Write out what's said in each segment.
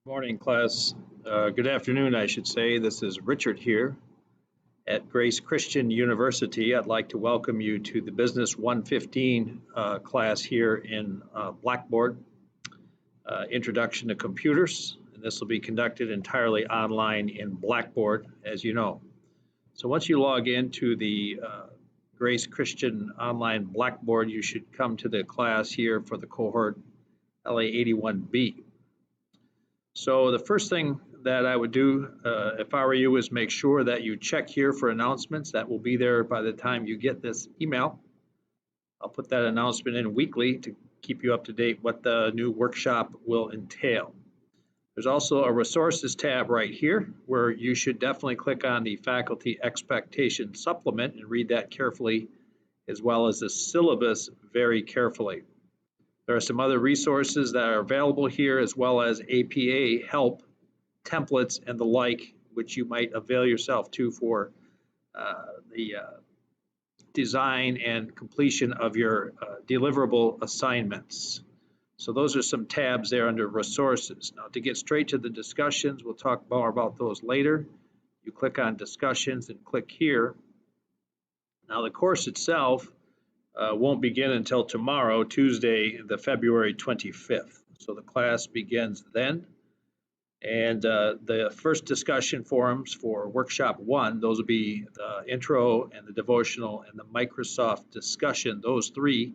Morning, class. Good afternoon, I should say. This is Richard here at Grace Christian University. I'd like to welcome you to the Business 115 class here in Blackboard, Introduction to Computers. And this will be conducted entirely online in Blackboard, as you know. So once you log into the Grace Christian Online Blackboard, you should come to the class here for the cohort LA81B. So the first thing that I would do if I were you is make sure that you check here for announcements. That will be there by the time you get this email. I'll put that announcement in weekly to keep you up to date what the new workshop will entail. There's also a resources tab right here where you should definitely click on the faculty expectation supplement and read that carefully, as well as the syllabus very carefully. There are some other resources that are available here, as well as APA help, templates, and the like, which you might avail yourself to for the design and completion of your deliverable assignments. So those are some tabs there under resources. Now, to get straight to the discussions, we'll talk more about those later. You click on discussions and click here. Now, the course itself won't begin until tomorrow, Tuesday, the February 25th. So the class begins then. And the first discussion forums for workshop 1, those will be the intro and the devotional and the Microsoft discussion. Those three,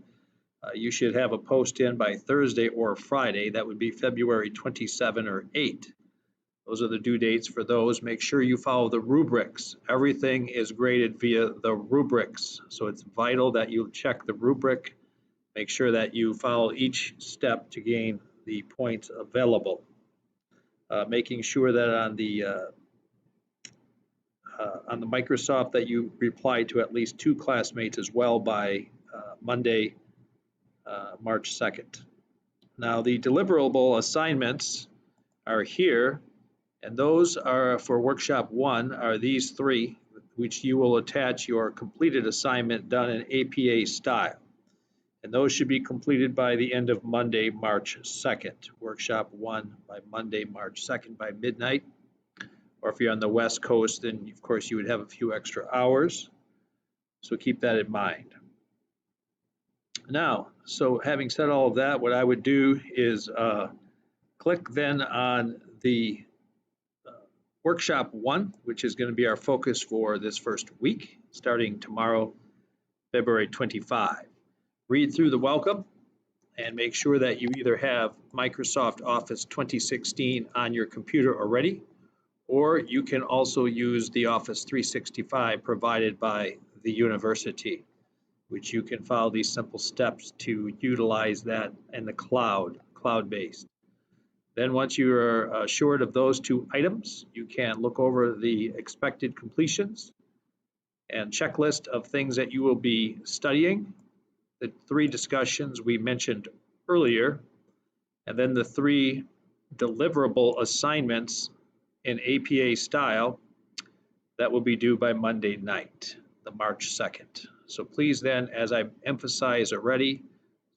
you should have a post in by Thursday or Friday. That would be February 27 or 8. Those are the due dates for those. Make sure you follow the rubrics. Everything is graded via the rubrics. So it's vital that you check the rubric. Make sure that you follow each step to gain the points available. Making sure that on the Microsoft that you reply to at least 2 classmates as well by Monday, March 2nd. Now the deliverable assignments are here. And those are for workshop 1 are these 3, which you will attach your completed assignment done in APA style. And those should be completed by the end of Monday, March 2nd. Workshop 1 by Monday, March 2nd by midnight. Or if you're on the West Coast, then of course you would have a few extra hours. So keep that in mind. Now, so having said all of that, what I would do is click then on the Workshop 1, which is going to be our focus for this first week, starting tomorrow, February 25. Read through the welcome and make sure that you either have Microsoft Office 2016 on your computer already, or you can also use the Office 365 provided by the university, which you can follow these simple steps to utilize that in the cloud-based. Then once you are assured of those 2 items, you can look over the expected completions and checklist of things that you will be studying, the 3 discussions we mentioned earlier, and then the 3 deliverable assignments in APA style that will be due by Monday night, the March 2nd. So please then, as I emphasized already,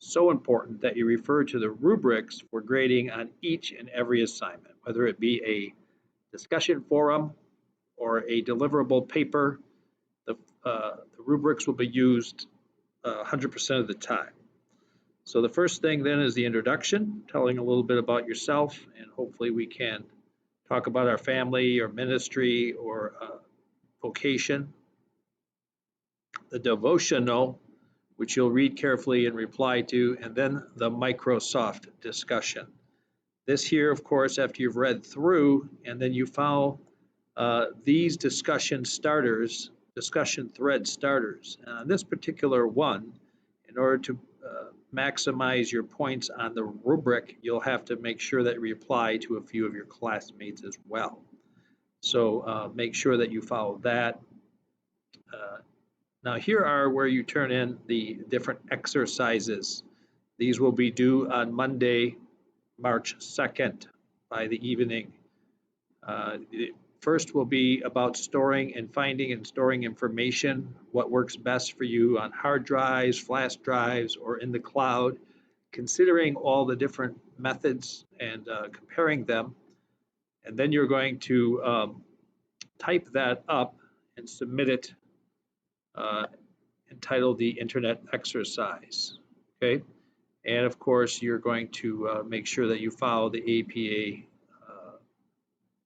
so important that you refer to the rubrics for grading on each and every assignment, whether it be a discussion forum or a deliverable paper. The rubrics will be used 100% of the time. So the first thing then is the introduction, telling a little bit about yourself, and hopefully we can talk about our family or ministry or vocation. The devotional, which you'll read carefully and reply to, and then the Microsoft discussion. This here, of course, after you've read through, and then you follow these discussion thread starters. And on this particular one, in order to maximize your points on the rubric, you'll have to make sure that you reply to a few of your classmates as well. So make sure that you follow that. Now here are where you turn in the different exercises. These will be due on Monday, March 2nd by the evening. The first will be about storing and finding and storing information, what works best for you on hard drives, flash drives, or in the cloud, considering all the different methods and comparing them. And then you're going to type that up and submit it entitled the Internet Exercise. Okay, and of course you're going to make sure that you follow the APA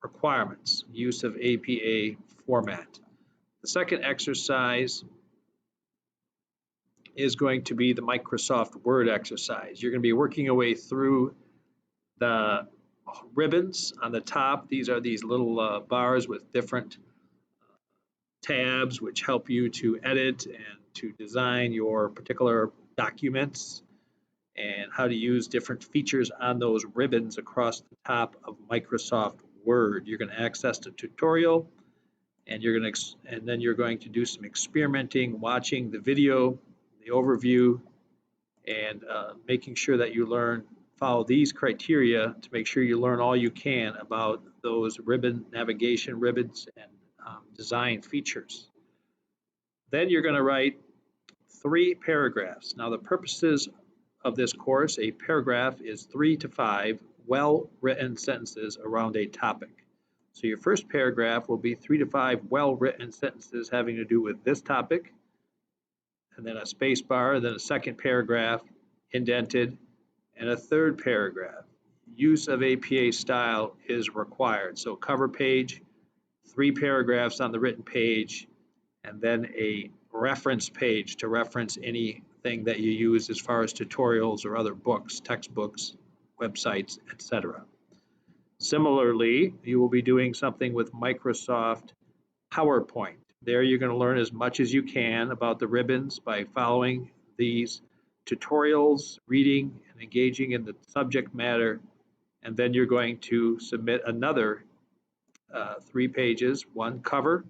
requirements, use of APA format. The second exercise is going to be the Microsoft Word exercise. You're going to be working your way through the ribbons on the top. These are these little bars with different tabs which help you to edit and to design your particular documents, and how to use different features on those ribbons across the top of Microsoft Word. You're going to access the tutorial, and then you're going to do some experimenting, watching the video, the overview, and making sure that you follow these criteria to make sure you learn all you can about those navigation ribbons and design features. Then you're going to write 3 paragraphs. Now the purposes of this course, a paragraph is 3 to 5 well-written sentences around a topic. So your first paragraph will be 3 to 5 well-written sentences having to do with this topic, and then a space bar, then a second paragraph indented, and a third paragraph. Use of APA style is required. So cover page, 3 paragraphs on the written page, and then a reference page to reference anything that you use as far as tutorials or other books, textbooks, websites, etc. Similarly, you will be doing something with Microsoft PowerPoint. There you're going to learn as much as you can about the ribbons by following these tutorials, reading and engaging in the subject matter, and then you're going to submit another 3 pages, 1 cover,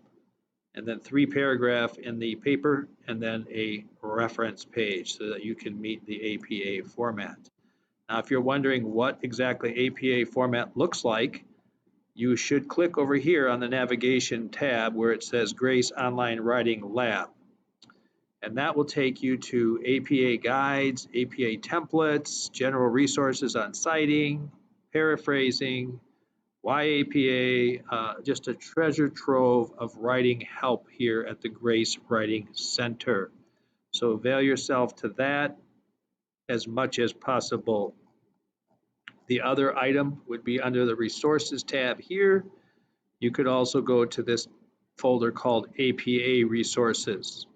and then 3 paragraph in the paper, and then a reference page so that you can meet the APA format. Now, if you're wondering what exactly APA format looks like, you should click over here on the navigation tab where it says Grace Online Writing Lab. And that will take you to APA guides, APA templates, general resources on citing, paraphrasing, why APA, just a treasure trove of writing help here at the Grace Writing Center. So avail yourself to that as much as possible. The other item would be under the Resources tab here. You could also go to this folder called APA Resources.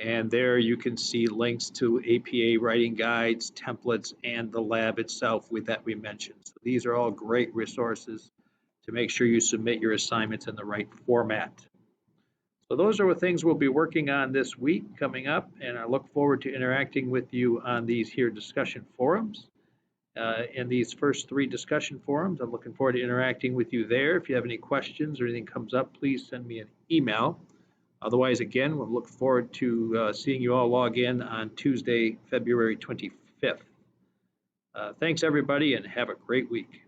And there you can see links to APA writing guides, templates, and the lab itself that we mentioned. So these are all great resources to make sure you submit your assignments in the right format. So those are the things we'll be working on this week coming up, and I look forward to interacting with you on these here discussion forums. In these first 3 discussion forums, I'm looking forward to interacting with you there. If you have any questions or anything comes up, please send me an email. Otherwise, again, we'll look forward to seeing you all log in on Tuesday, February 25th. Thanks, everybody, and have a great week.